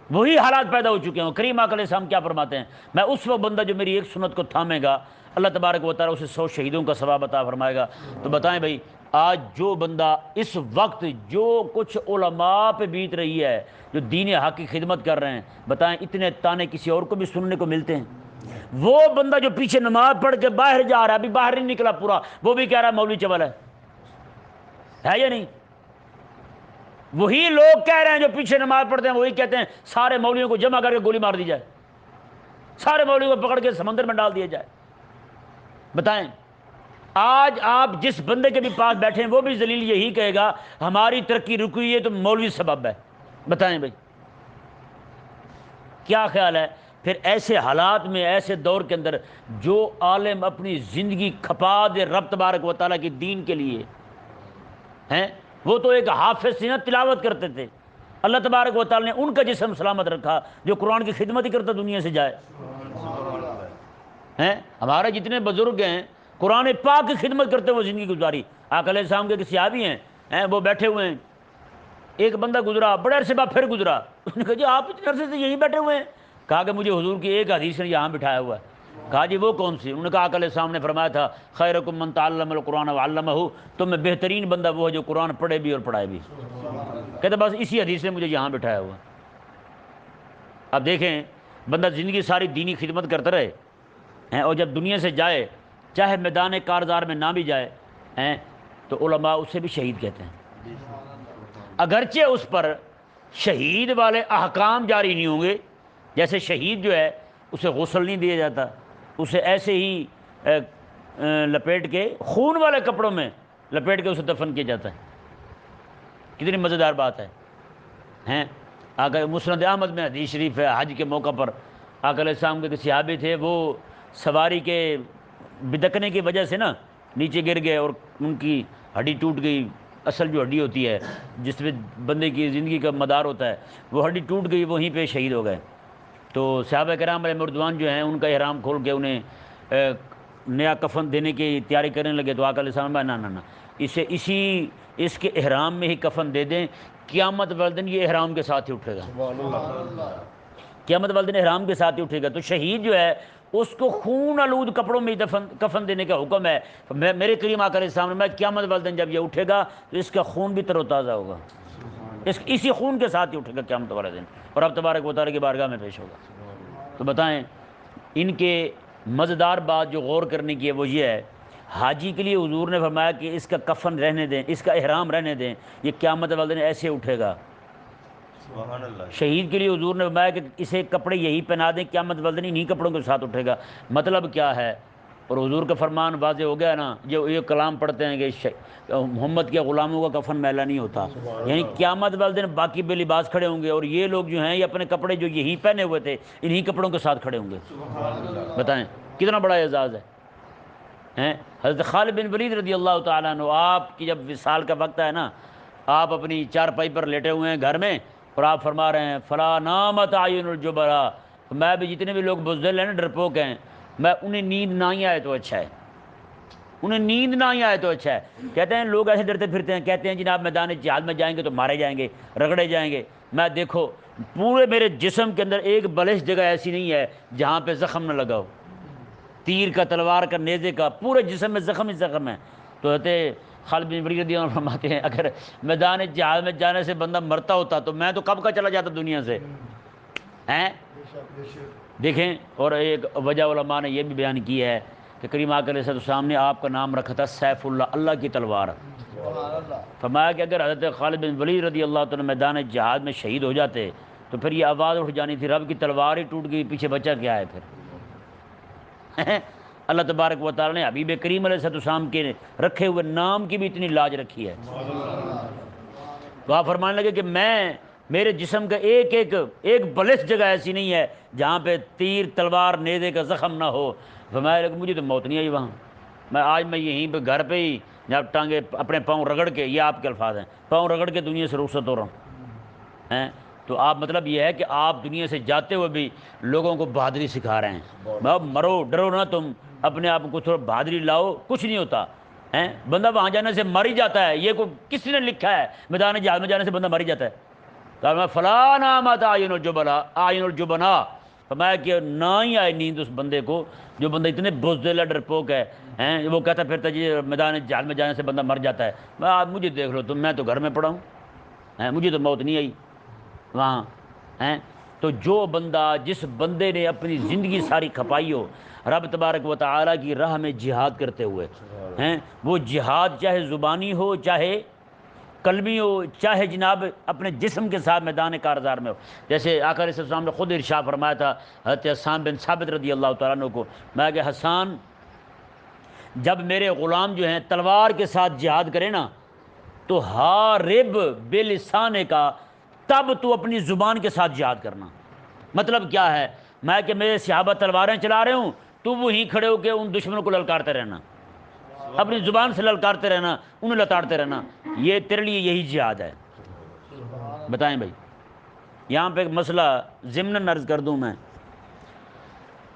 وہی حالات پیدا ہو چکے ہیں۔ کریم آقا علیہ السلام کیا فرماتے ہیں؟ میں اس وقت بندہ جو میری ایک سنت کو تھامے گا، اللہ تبارک و تعالیٰ اسے 100 شہیدوں کا ثواب عطا فرمائے گا۔ تو بتائیں بھائی، آج جو بندہ اس وقت جو کچھ علماء پہ بیت رہی ہے، جو دین حق کی خدمت کر رہے ہیں، بتائیں اتنے تانے کسی اور کو بھی سننے کو ملتے ہیں؟ وہ بندہ جو پیچھے نماز پڑھ کے باہر جا رہا ہے، ابھی باہر نہیں نکلا پورا، وہ بھی کہہ رہا ہے مولوی چول ہے یا نہیں؟ وہی لوگ کہہ رہے ہیں جو پیچھے نماز پڑھتے ہیں، وہی کہتے ہیں سارے مولویوں کو جمع کر کے گولی مار دی جائے، سارے مولویوں کو پکڑ کے سمندر میں ڈال دیا جائے۔ بتائیں، آج آپ جس بندے کے بھی پاس بیٹھے ہیں وہ بھی ذلیل یہی کہے گا ہماری ترقی رکی ہے تو مولوی سبب ہے۔ بتائیں بھائی کیا خیال ہے؟ پھر ایسے حالات میں، ایسے دور کے اندر جو عالم اپنی زندگی کھپا دے رب تبارک و تعالیٰ کی دین کے لیے ہیں، وہ تو ایک حافظ سے نہ تلاوت کرتے تھے، اللہ تبارک و تعالیٰ نے ان کا جسم سلامت رکھا جو قرآن کی خدمت ہی کرتا دنیا سے جائے ہیں۔ ہمارے جتنے بزرگ ہیں قرآن پاک کی خدمت کرتے ہوئے زندگی گزاری۔ آقا علیہ السلام کے کسی صحابی ہیں، وہ بیٹھے ہوئے ہیں، ایک بندہ گزرا، بڑے عرصے بعد پھر گزرا، اس نے کہا جی آپ اتنے عرصے سے یہیں بیٹھے ہوئے ہیں؟ کہا کہ مجھے حضور کی ایک حدیث نے یہاں بٹھایا ہوا ہے۔ کہا جی وہ کون سی؟ انہوں نے کہا آقا علیہ السلام نے فرمایا تھا خیرکم من تعلم القرآن وعلمہ، تم میں بہترین بندہ وہ ہے جو قرآن پڑھے بھی اور پڑھائے بھی۔ کہتے بس اسی حدیث نے مجھے یہاں بٹھایا ہوا۔ اب دیکھیں، بندہ زندگی ساری دینی خدمت کرتا رہے ہیں، اور جب دنیا سے جائے، چاہے میدان کارزار میں نہ بھی جائے ہیں، تو علماء اسے بھی شہید کہتے ہیں، اگرچہ اس پر شہید والے احکام جاری نہیں ہوں گے۔ جیسے شہید جو ہے اسے غسل نہیں دیا جاتا، اسے ایسے ہی لپیٹ کے خون والے کپڑوں میں لپیٹ کے اسے دفن کیا جاتا ہے۔ کتنی مزیدار بات ہے ہیں۔ آقا مسند احمد میں حدیث شریف ہے، حج کے موقع پر آقا علیہ السلام کے صحابی تھے، وہ سواری کے بدکنے کی وجہ سے نا نیچے گر گئے اور ان کی ہڈی ٹوٹ گئی، اصل جو ہڈی ہوتی ہے جس میں بندے کی زندگی کا مدار ہوتا ہے، وہ ہڈی ٹوٹ گئی، وہیں پہ شہید ہو گئے۔ تو صحابہ کرام علیہ رضوان جو ہیں ان کا احرام کھول کے انہیں نیا کفن دینے کی تیاری کرنے لگے، تو آقا علیہ السلام نہ اسے اس کے احرام میں ہی کفن دے دیں، قیامت والے دن یہ احرام کے ساتھ ہی اٹھے گا، قیامت والے دن احرام کے ساتھ ہی اٹھے گا۔ تو شہید جو ہے اس کو خون آلود کپڑوں میں کفن دینے کا حکم ہے۔ میرے کریم آقا علیہ السلام نے میں قیامت والے دن جب یہ اٹھے گا تو اس کا خون بھی تر و تازہ ہوگا، اسی خون کے ساتھ ہی اٹھے گا قیامت والے دن، اور اب تبارک و تعالیٰ کی بارگاہ میں پیش ہوگا۔ تو بتائیں، ان کے مزیدار بات جو غور کرنے کی ہے وہ یہ ہے، حاجی کے لیے حضور نے فرمایا کہ اس کا کفن رہنے دیں، اس کا احرام رہنے دیں، یہ قیامت والے دن ایسے اٹھے گا۔ شہید کے لیے حضور نے فرمایا کہ اسے کپڑے یہی پہنا دیں، قیامت والے دن انہی کپڑوں کے ساتھ اٹھے گا۔ مطلب کیا ہے؟ اور حضور کا فرمان واضح ہو گیا نا، جو یہ کلام پڑھتے ہیں کہ محمد کے غلاموں کا کفن میلا نہیں ہوتا، یعنی قیامت والے دن باقی بے لباس کھڑے ہوں گے، اور یہ لوگ جو ہیں یہ اپنے کپڑے جو یہی پہنے ہوئے تھے انہی کپڑوں کے ساتھ کھڑے ہوں گے۔ بتائیں کتنا بڑا اعزاز ہے۔ حضرت خالد بن ولید رضی اللہ تعالیٰ عنہ، آپ کی جب وصال کا وقت ہے نا، آپ اپنی چارپائی پر لیٹے ہوئے ہیں گھر میں، اور آپ فرما رہے ہیں فلا نامت اعین الجبراء، میں بھی جتنے بھی لوگ بزدل ہیں نا، ڈرپوک ہیں، میں انہیں نیند نہ ہی آئے تو اچھا ہے، انہیں نیند نہ ہی آئے تو اچھا ہے۔ کہتے ہیں لوگ ایسے ڈرتے پھرتے ہیں، کہتے ہیں جناب میدان جہاد میں جائیں گے تو مارے جائیں گے، رگڑے جائیں گے۔ میں دیکھو پورے میرے جسم کے اندر ایک بلش جگہ ایسی نہیں ہے جہاں پہ زخم نہ لگا ہو، تیر کا، تلوار کا، نیزے کا، پورے جسم میں زخم ہی زخم ہے۔ تو کہتے خالد بن ولید رضی اللہ عنہ فرماتے ہیں اگر میدان جہاد میں جانے سے بندہ مرتا ہوتا تو میں تو کب کا چلا جاتا دنیا سے ہیں. دیکھیں، اور ایک وجہ علماء نے یہ بھی بیان کی ہے کہ کریم آقا علیہ السلام نے آپ کا نام رکھا تھا سیف اللہ، اللہ کی تلوار. فرمایا کہ اگر حضرت خالد بن ولید رضی اللہ تعالیٰ میدان جہاد میں شہید ہو جاتے تو پھر یہ آواز اٹھ جانی تھی رب کی تلوار ہی ٹوٹ گئی، پیچھے بچہ کیا ہے پھر. اللہ تبارک و تعالیٰ نے حبیب کریم علیہ السلام کے رکھے ہوئے نام کی بھی اتنی لاج رکھی ہے. تو آپ فرمانے لگے کہ میرے جسم کا ایک بلس جگہ ایسی نہیں ہے جہاں پہ تیر تلوار نیزے کا زخم نہ ہو. فرمایا لیکن مجھے تو موت نہیں آئی وہاں. میں یہیں پہ گھر پہ ہی جب ٹانگے اپنے پاؤں رگڑ کے، یہ آپ کے الفاظ ہیں، پاؤں رگڑ کے دنیا سے رخصت ہو رہا ہوں. تو آپ مطلب یہ ہے کہ آپ دنیا سے جاتے ہوئے بھی لوگوں کو بہادری سکھا رہے ہیں. مرو ڈرو نہ، تم اپنے آپ کو تھوڑا بہادری لاؤ، کچھ نہیں ہوتا. بندہ وہاں جانے سے مر ہی جاتا ہے. یہ کس نے لکھا ہے میدان جہاد میں جانے سے بندہ مر ہی جاتا ہے؟ تو فلاں نامت آئین الجبنا، فرمایا کہ نہ ہی آئے نیند اس بندے کو جو بندہ اتنے بزدل ڈرپوک ہے. وہ کہتا پھرتا جی میدان جہاد میں جانے سے بندہ مر جاتا ہے. مجھے دیکھ لو تم، میں تو گھر میں پڑا ہوں، مجھے تو موت نہیں آئی وہاں. تو جو بندہ، جس بندے نے اپنی زندگی ساری کھپائی ہو رب تبارک و تعالیٰ کی راہ میں جہاد کرتے ہوئے، وہ جہاد چاہے زبانی ہو، چاہے قلبی ہو، چاہے جناب اپنے جسم کے ساتھ میدان کارزار میں ہو. جیسے آقا علیہ السلام نے خود ارشاد فرمایا تھا حضرت حسان بن ثابت رضی اللہ تعالیٰ عنہ کو، میں کہ حسان جب میرے غلام جو ہیں تلوار کے ساتھ جہاد کرے نا تو حارب بلسانے کا، تب تو اپنی زبان کے ساتھ جہاد کرنا. مطلب کیا ہے؟ میں کہ میرے صحابہ تلواریں چلا رہے ہوں، تو وہیں کھڑے ہو کے ان دشمنوں کو للکارتے رہنا، اپنی زبان سے للکارتے رہنا، انہیں لتاڑتے رہنا. یہ تیرے لیے یہی جہاد ہے. بتائیں بھائی. یہاں پہ ایک مسئلہ ضمناً عرض کر دوں میں.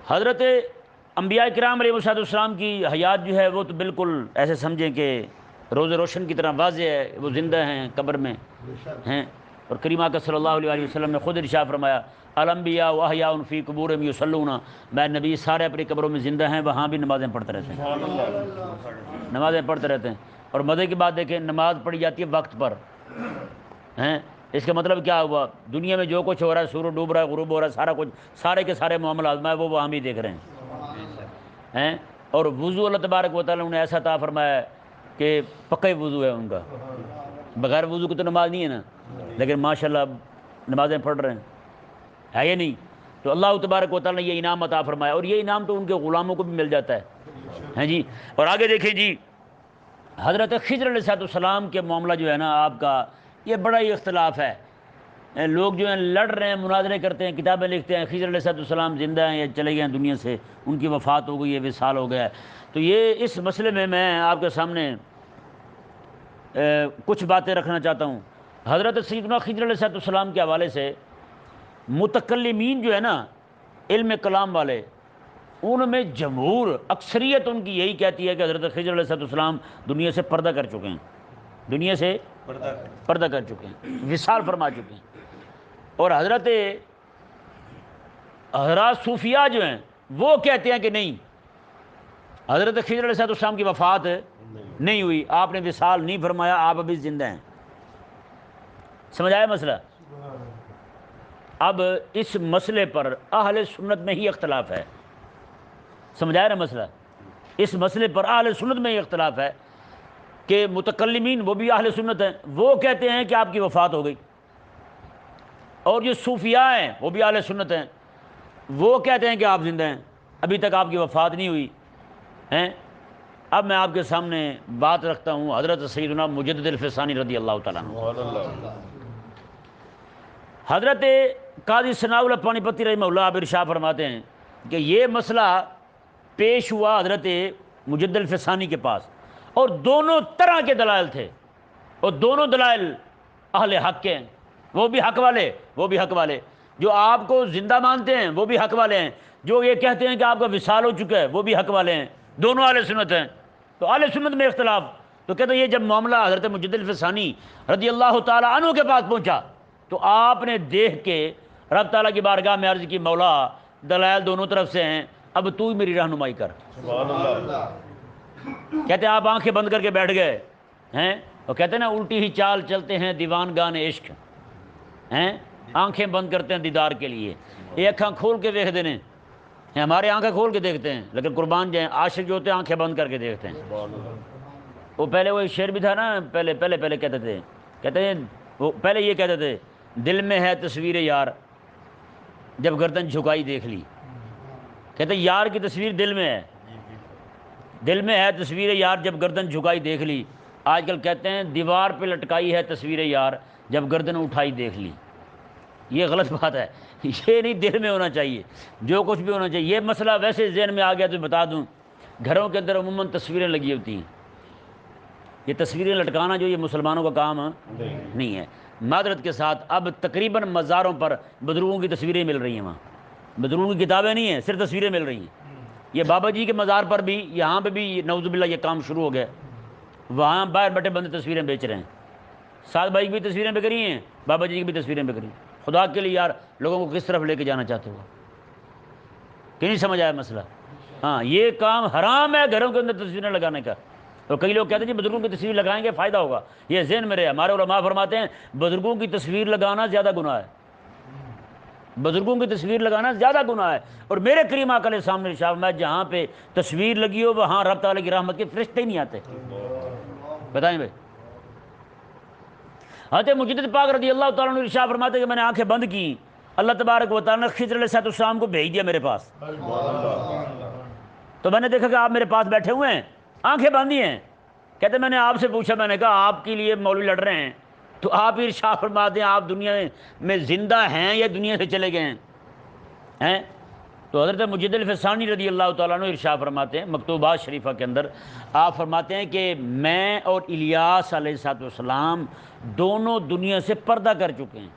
حضرت انبیاء کرام علیہ السلام کی حیات جو ہے وہ تو بالکل ایسے سمجھیں کہ روز روشن کی طرح واضح ہے. وہ زندہ ہیں، قبر میں ہیں. اور کریم آقا صلی اللہ علیہ وسلم نے خود ارشاد فرمایا الانبیاء واحیاء فی قبورہم یصلون، میں نبی سارے اپنی قبروں میں زندہ ہیں، وہاں بھی نمازیں پڑھتے رہتے ہیں، نمازیں پڑھتے رہتے ہیں. اور مزے کی بات دیکھیں، نماز پڑھی جاتی ہے وقت پر. اس کا مطلب کیا ہوا؟ دنیا میں جو کچھ ہو رہا ہے، سورج ڈوب رہا ہے، غروب ہو رہا ہے، سارا کچھ، سارے کے سارے معاملات میں وہ وہاں بھی دیکھ رہے ہیں. اور وضو اللہ تبارک و تعالیٰ نے ایسا عطا فرمایا ہے کہ پکا ہی وضو ہے ان کا، بغیر وضو کی تو نماز نہیں ہے نا، لیکن ماشاءاللہ نمازیں پڑھ رہے ہیں، ہے یا نہیں؟ تو اللہ تبارک و تعالیٰ نے یہ انعام عطا فرمایا، اور یہ انعام تو ان کے غلاموں کو بھی مل جاتا ہے جی. اور آگے دیکھیں جی، حضرت خضر علیہ السلام کے معاملہ جو ہے نا آپ کا، یہ بڑا ہی اختلاف ہے. لوگ جو ہیں لڑ رہے ہیں، مناظرے کرتے ہیں، کتابیں لکھتے ہیں خضر علیہ السلام زندہ ہیں یا چلے گئے ہیں دنیا سے، ان کی وفات ہو گئی ہے، وصال ہو گیا ہے. تو یہ اس مسئلے میں آپ کے سامنے کچھ باتیں رکھنا چاہتا ہوں. حضرت سیدنا خضر علیہ السلام کے حوالے سے متکلمین جو ہے نا، علم کلام والے، ان میں جمہور اکثریت ان کی یہی کہتی ہے کہ حضرت خضر علیہ السلام دنیا سے پردہ کر چکے ہیں، دنیا سے پردہ کر چکے ہیں، وصال فرما چکے ہیں. اور حضرات صوفیاء جو ہیں وہ کہتے ہیں کہ نہیں، حضرت خضر علیہ السلام کی وفات نہیں ہوئی، آپ نے وصال نہیں فرمایا، آپ ابھی زندہ ہیں. سمجھ آیا مسئلہ؟ اب اس مسئلے پر اہل سنت میں ہی اختلاف ہے. سمجھ آیا نا مسئلہ؟ اس مسئلے پر اہل سنت میں ہی اختلاف ہے کہ متکلمین وہ بھی اہل سنت ہیں، وہ کہتے ہیں کہ آپ کی وفات ہو گئی، اور جو صوفیاء ہیں وہ بھی اہل سنت ہیں، وہ کہتے ہیں کہ آپ زندہ ہیں، ابھی تک آپ کی وفات نہیں ہوئی ہیں. اب میں آپ کے سامنے بات رکھتا ہوں حضرت سیدنا مجدد الفسانی رضی اللہ تعالیٰ عنہ. حضرت قاضی ثناء اللہ پانی پتی رحمہ اللہ آپ ارشاد فرماتے ہیں کہ یہ مسئلہ پیش ہوا حضرت مجدد الفسانی کے پاس، اور دونوں طرح کے دلائل تھے، اور دونوں دلائل اہل حق کے ہیں، وہ بھی حق والے، وہ بھی حق والے. جو آپ کو زندہ مانتے ہیں وہ بھی حق والے ہیں، جو یہ کہتے ہیں کہ آپ کا وصال ہو چکا ہے وہ بھی حق والے ہیں، دونوں اہل سنت ہیں. تو اہل سنت میں اختلاف. تو کہتے ہیں یہ جب معاملہ حضرت مجدد الفسانی رضی اللہ تعالیٰ عنہ کے پاس پہنچا تو آپ نے دیکھ کے رب تعالیٰ کی بارگاہ میں عرض کی، مولا دلائل دونوں طرف سے ہیں، اب تو ہی میری رہنمائی کر. سبحان اللہ. کہتے ہیں آپ آنکھیں بند کر کے بیٹھ گئے، ہیں، وہ کہتے ہیں نا الٹی ہی چال چلتے ہیں دیوان گان عشق ہیں، آنکھیں بند کرتے ہیں دیدار کے لیے، یہ اکھاں کھول کے دیکھ دینے، ہمارے آنکھیں کھول کے دیکھتے ہیں، لیکن قربان جائیں عاشق جو ہوتے ہیں آنکھیں بند کر کے دیکھتے ہیں۔ وہ پہلے وہ شعر بھی تھا نا، پہلے کہتے ہیں وہ پہلے یہ کہتے تھے دل میں ہے تصویر یار جب گردن جھکائی دیکھ لی، کہتے ہیں یار کی تصویر دل میں ہے، دل میں ہے تصویر یار جب گردن جھکائی دیکھ لی، آج کل کہتے ہیں دیوار پہ لٹکائی ہے تصویر یار جب گردن اٹھائی دیکھ لی۔ یہ غلط بات ہے، یہ نہیں دل میں ہونا چاہیے، جو کچھ بھی ہونا چاہیے۔ یہ مسئلہ ویسے ذہن میں آ گیا تو بتا دوں، گھروں کے اندر عموماً تصویریں لگی ہوتی ہیں، یہ تصویریں لٹکانا جو یہ مسلمانوں کا کام نہیں ہے۔ معذرت کے ساتھ اب تقریباً مزاروں پر بزرگوں کی تصویریں مل رہی ہیں، وہاں بزرگوں کی کتابیں نہیں ہیں، صرف تصویریں مل رہی ہیں۔ یہ بابا جی کے مزار پر بھی، یہاں پہ بھی نعوذ باللہ یہ کام شروع ہو گیا، وہاں باہر بیٹھے بندے تصویریں بیچ رہے ہیں، سعد بھائی کی بھی تصویریں بک رہی ہیں، بابا جی کی بھی تصویریں بک رہی ہیں۔ خدا کے لیے یار لوگوں کو کس طرف لے کے جانا چاہتے ہو کہ نہیں سمجھ آیا مسئلہ؟ ہاں یہ کام حرام ہے گھروں کے اندر تصویریں لگانے کا۔ تو کئی لوگ کہتے ہیں جی بزرگوں کی تصویر لگائیں گے فائدہ ہوگا، یہ ذہن میں رہے۔ ہمارے علماء فرماتے ہیں بزرگوں کی تصویر لگانا زیادہ گناہ ہے، بزرگوں کی تصویر لگانا زیادہ گناہ ہے۔ اور میرے کریم آقا علیہ السلام نے ارشاد فرمایا جہاں پہ تصویر لگی ہو وہاں رب تعالیٰ کی رحمت کے فرشتے ہی نہیں آتے۔ بتائیں بھائی، حضرت مجدد پاک رضی اللہ تعالیٰ عنہ ارشاد فرماتے کہ میں نے آنکھیں بند کی، اللہ تبارک و تعالیٰ نے خضر علیہ السلام کو بھیج دیا میرے پاس، تو میں نے دیکھا کہ آپ میرے پاس بیٹھے ہوئے ہیں، آنکھیں باندھی ہیں۔ کہتے میں نے آپ سے پوچھا، میں نے کہا آپ کے لیے مولوی لڑ رہے ہیں تو آپ ہی ارشاد فرماتے ہیں آپ دنیا میں زندہ ہیں یا دنیا سے چلے گئے ہیں؟ تو حضرت مجدد الفسانی رضی اللہ تعالیٰ عنہ ارشاد فرماتے ہیں مکتوبات شریفہ کے اندر، آپ فرماتے ہیں کہ میں اور الیاس علیہ السلام دونوں دنیا سے پردہ کر چکے ہیں،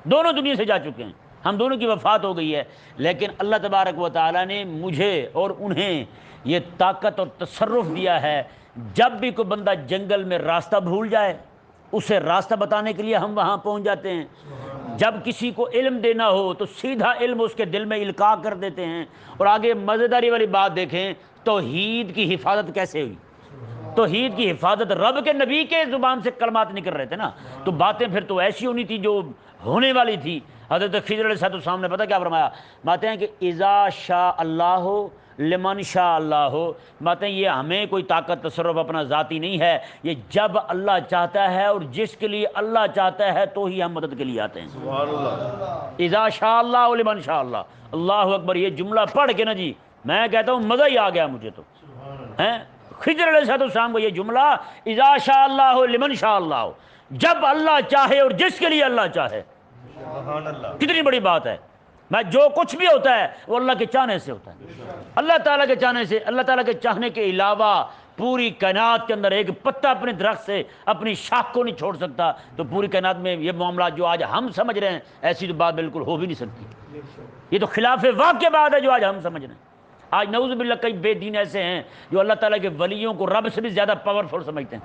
دونوں دنیا سے جا چکے ہیں، ہم دونوں کی وفات ہو گئی ہے، لیکن اللہ تبارک و تعالیٰ نے مجھے اور انہیں یہ طاقت اور تصرف دیا ہے، جب بھی کوئی بندہ جنگل میں راستہ بھول جائے اسے راستہ بتانے کے لیے ہم وہاں پہنچ جاتے ہیں، جب کسی کو علم دینا ہو تو سیدھا علم اس کے دل میں القاء کر دیتے ہیں۔ اور آگے مزیداری والی بات دیکھیں، توحید کی حفاظت کیسے ہوئی؟ توحید کی حفاظت، رب کے نبی کے زبان سے کلمات نکل رہے تھے نا، تو باتیں پھر تو ایسی ہونی تھی جو ہونے والی تھی۔ حضرت خضر علیہ السلام نے پتہ کیا فرمایا؟ ماتے ہیں کہ اذا شاء اللہ لمن شاء اللہ، ماتے ہیں یہ ہمیں کوئی طاقت تصرف اپنا ذاتی نہیں ہے، یہ جب اللہ چاہتا ہے اور جس کے لیے اللہ چاہتا ہے تو ہی ہم مدد کے لیے آتے ہیں۔ سبحان اللہ، اذا شاء اللہ لمن شاء اللہ، اللہ اکبر۔ یہ جملہ پڑھ کے نا جی میں کہتا ہوں مزہ ہی آ گیا مجھے تو ہیں۔ خضر علیہ السلام کو یہ جملہ اذا شاء اللہ لمن شاء اللہ، جب اللہ چاہے اور جس کے لیے اللہ چاہے، کتنی بڑی بات ہے۔ میں جو کچھ بھی ہوتا ہے وہ اللہ کے چاہنے سے ہوتا ہے، اللہ تعالیٰ کے چاہنے سے۔ اللہ تعالیٰ کے چاہنے کے علاوہ پوری کائنات کے اندر ایک پتا اپنے درخت سے اپنی شاخ کو نہیں چھوڑ سکتا، تو پوری کائنات میں یہ معاملات جو آج ہم سمجھ رہے ہیں ایسی تو بات بالکل ہو بھی نہیں سکتی، یہ تو خلاف واقع بات ہے جو آج ہم سمجھ رہے ہیں۔ آج نعوذ باللہ کئی بے دین ایسے ہیں جو اللہ تعالیٰ کے ولیوں کو رب سے بھی زیادہ پاورفل سمجھتے ہیں۔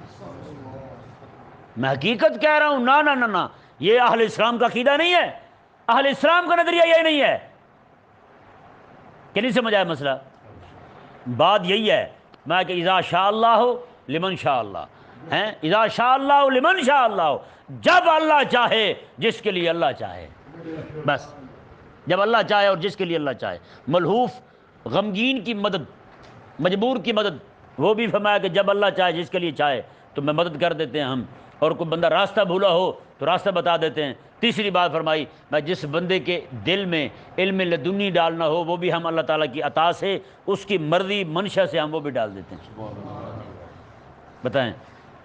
میں حقیقت کہہ رہا ہوں، نا نا نا نا، یہ اہل اسلام کا عقیدہ نہیں ہے، اہل اسلام کا نظریہ یہ نہیں ہے۔ کہ نہیں سمجھ آیا مسئلہ؟ بات یہی ہے، میں کہ اذا شاء اللہ لمن شاء اللہ ہیں، اذا شاء اللہ لمن شاء اللہ، جب اللہ چاہے جس کے لیے اللہ چاہے، بس جب اللہ چاہے اور جس کے لیے اللہ چاہے۔ ملہوف غمگین کی مدد، مجبور کی مدد، وہ بھی فرمایا کہ جب اللہ چاہے جس کے لیے چاہے تو میں مدد کر دیتے ہیں ہم، اور کوئی بندہ راستہ بھولا ہو تو راستہ بتا دیتے ہیں۔ تیسری بات فرمائی، میں جس بندے کے دل میں علم لدنی ڈالنا ہو وہ بھی ہم اللہ تعالیٰ کی عطا سے، اس کی مرضی منشا سے ہم وہ بھی ڈال دیتے ہیں۔ بتائیں،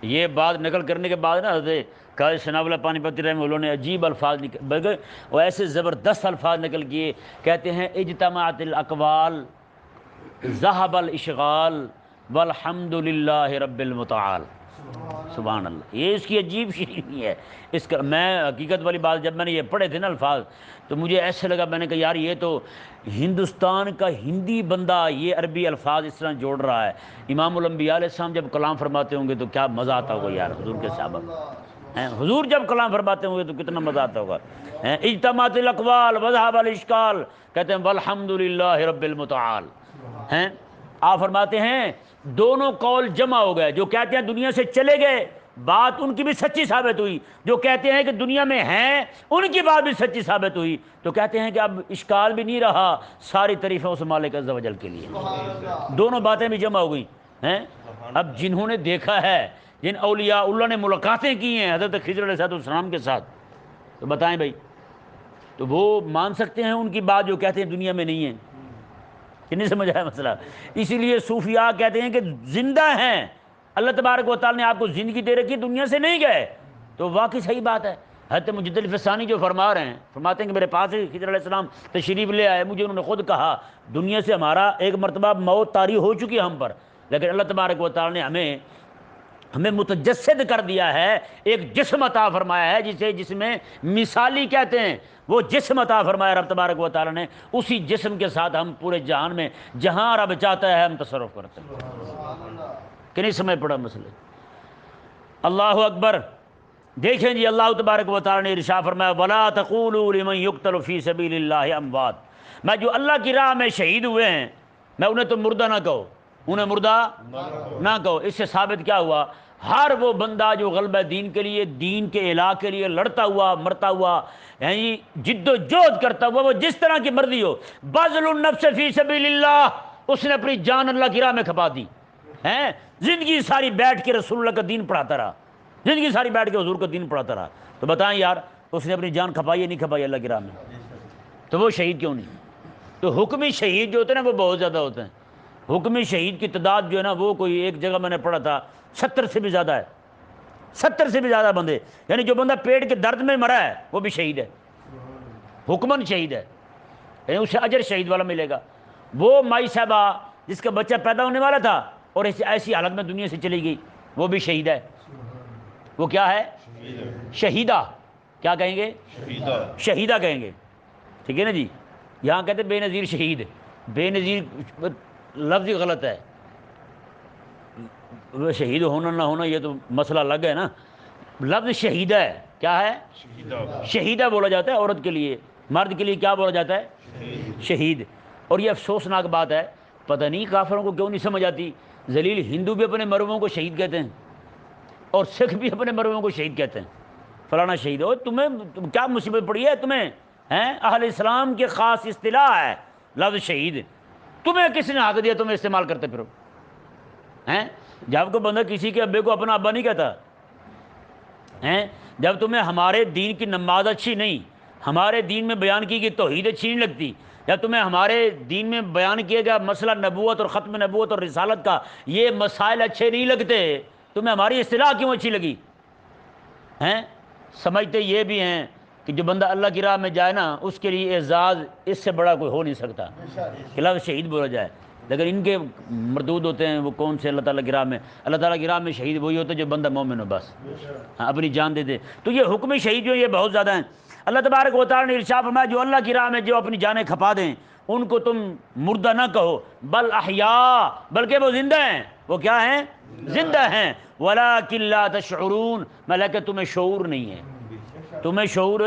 یہ بات نقل کرنے کے بعد نا حضرت قاضی ثناء اللہ پانی پتی رحمہ اللہ نے عجیب الفاظ بلکہ وہ ایسے زبردست الفاظ نقل کیے، کہتے ہیں اجتماعت الاقوال ذہب الاشغال والحمد للہ رب المتعال۔ سبحان اللہ، یہ اس کی عجیب شیرینی ہے۔ اس کا میں حقیقت والی بات، جب میں نے یہ پڑھے تھے نا الفاظ تو مجھے ایسے لگا، میں نے کہا یار یہ تو ہندوستان کا ہندی بندہ یہ عربی الفاظ اس طرح جوڑ رہا ہے۔ امام الانبیاء علیہ السلام جب کلام فرماتے ہوں گے تو کیا مزہ آتا ہوگا یار، حضور کے صحابہ ہیں، حضور جب کلام فرماتے ہوں گے تو کتنا مزہ آتا ہوگا۔ اجتماعت الاقوال وذهب الاشکال، کہتے ہیں والحمد للہ رب المتعال ہیں۔ آپ فرماتے ہیں دونوں قول جمع ہو گئے، جو کہتے ہیں دنیا سے چلے گئے بات ان کی بھی سچی ثابت ہوئی، جو کہتے ہیں کہ دنیا میں ہیں ان کی بات بھی سچی ثابت ہوئی، تو کہتے ہیں کہ اب اشکال بھی نہیں رہا، ساری تعریفیں اس مالک عز و جل کے لیے، دونوں باتیں بھی جمع ہو گئی ہیں۔ اب جنہوں نے دیکھا ہے، جن اولیاء اللہ نے ملاقاتیں کی ہیں حضرت خضر علیہ السلام کے ساتھ، تو بتائیں بھائی، تو وہ مان سکتے ہیں ان کی بات جو کہتے ہیں دنیا میں نہیں ہے؟ کہ نہیں سمجھ آیا مسئلہ؟ اسی لیے صوفیاء کہتے ہیں کہ زندہ ہیں، اللہ تبارک و تعالیٰ نے آپ کو زندگی دے رکھی، دنیا سے نہیں گئے، تو واقعی صحیح بات ہے۔ حضرت مجد الفسانی جو فرما رہے ہیں، فرماتے ہیں کہ میرے پاس خضر علیہ السلام تشریف لے آئے، مجھے انہوں نے خود کہا دنیا سے ہمارا ایک مرتبہ موت طاری ہو چکی ہے ہم پر، لیکن اللہ تبارک و تعالیٰ نے ہمیں متجسد کر دیا ہے، ایک جسم عطا فرمایا ہے جس میں مثالی کہتے ہیں، وہ جسم عطا فرمایا رب تبارک و تعالیٰ نے، اسی جسم کے ساتھ ہم پورے جہان میں جہاں رب چاہتا ہے ہم تصرف کرتے ہیں۔ کہ نہیں سمجھ پڑا مسئلہ؟ اللہ اکبر۔ دیکھیں جی، اللہ تبارک و تعالیٰ نے ارشاد فرمایا وَلَا تَقُولُوا لِمَنْ يُقْتَلُ فِي سَبِيلِ اللَّهِ اموات، میں جو اللہ کی راہ میں شہید ہوئے ہیں، میں انہیں تو مردہ نہ کہو، انہیں مردہ نہ کہو۔ اس سے ثابت کیا ہوا؟ ہر وہ بندہ جو غلبہ دین کے لیے، دین کے اعلاء کے لیے لڑتا ہوا، مرتا ہوا، یعنی جد و جہد کرتا ہوا، وہ جس طرح کی مرضی ہو، بذل النفس فی سبیل اللہ، اس نے اپنی جان اللہ کی راہ میں کھپا دی ہیں، زندگی ساری بیٹھ کے رسول اللہ کا دین پڑھاتا رہا، زندگی ساری بیٹھ کے حضور کا دین پڑھاتا رہا، تو بتائیں یار اس نے اپنی جان کھپائی یا نہیں کھپائی اللہ کی راہ میں؟ تو وہ شہید کیوں نہیں؟ تو حکمی شہید جو ہوتے ہیں نا وہ بہت زیادہ ہوتے ہیں، حکمی شہید کی تعداد جو ہے نا وہ کوئی ایک جگہ میں نے پڑھا تھا 70 سے بھی زیادہ ہے، 70 سے بھی زیادہ بندے، یعنی جو بندہ پیٹ کے درد میں مرا ہے وہ بھی شہید ہے، حکمن شہید ہے، یعنی اسے اجر شہید والا ملے گا۔ وہ مائی صاحبہ جس کا بچہ پیدا ہونے والا تھا اور ایسی حالت میں دنیا سے چلی گئی، وہ بھی شہید ہے۔ وہ کیا ہے؟ شہیدہ۔ کیا کہیں گے؟ شہیدہ کہیں گے، ٹھیک ہے نا جی؟ یہاں کہتے بے نظیر شہید، بے نظیر لفظ ہی غلط ہے، وہ شہید ہونا نہ ہونا یہ تو مسئلہ الگ ہے نا۔ لفظ شہیدہ ہے، کیا ہے؟ شہیدہ بولا جاتا ہے عورت کے لیے، مرد کے لیے کیا بولا جاتا ہے؟ شہید۔ اور یہ افسوسناک بات ہے، پتہ نہیں کافروں کو کیوں نہیں سمجھ آتی، ذلیل ہندو بھی اپنے مرحوموں کو شہید کہتے ہیں اور سکھ بھی اپنے مرحوموں کو شہید کہتے ہیں، فلانا شہید ہو۔ تمہیں کیا مصیبت پڑی ہے تمہیں؟ اہل اسلام کے خاص اصطلاح ہے لفظ شہید، تمہیں کس نے حق دیا تمہیں استعمال کرتے پھرو؟ جب کوئی بندہ کسی کے ابے کو اپنا ابا نہیں کہتا، جب تمہیں ہمارے دین کی نماز اچھی نہیں، ہمارے دین میں بیان کی گئی توحید اچھی نہیں لگتی، جب تمہیں ہمارے دین میں بیان کیا گیا مسئلہ نبوت اور ختم نبوت اور رسالت کا یہ مسائل اچھے نہیں لگتے، تمہیں ہماری اصطلاح کیوں اچھی لگی؟ سمجھتے یہ بھی ہیں کہ جو بندہ اللہ کی راہ میں جائے نا اس کے لیے اعزاز اس سے بڑا کوئی ہو نہیں سکتا کہ لفظ شہید بولا جائے، لیکن ان کے مردود ہوتے ہیں وہ کون سے اللہ تعالیٰ کی راہ میں؟ اللہ تعالیٰ کی راہ میں شہید وہی ہوتا ہے جو بندہ مومن ہو بس، اپنی جان دے دے۔ تو یہ حکمی شہید جو یہ بہت زیادہ ہیں۔ اللہ تبارک و تعالیٰ نے ارشاد فرمایا جو اللہ کی راہ میں جو اپنی جانیں کھپا دیں ان کو تم مردہ نہ کہو، بل احیاء، بلکہ وہ زندہ ہیں۔ وہ کیا ہیں؟ زندہ ہیں۔ ولیکن لا تشعرون، مگر تمہیں شعور نہیں ہے، تمہیں شعور،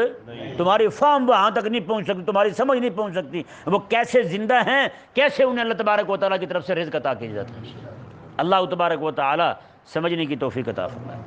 تمہاری فہم وہاں تک نہیں پہنچ سکتی، تمہاری سمجھ نہیں پہنچ سکتی وہ کیسے زندہ ہیں، کیسے انہیں اللہ تبارک و تعالیٰ کی طرف سے رزق عطا کیا جاتا ہے۔ اللہ تبارک و تعالیٰ سمجھنے کی توفیق عطا فرمائے۔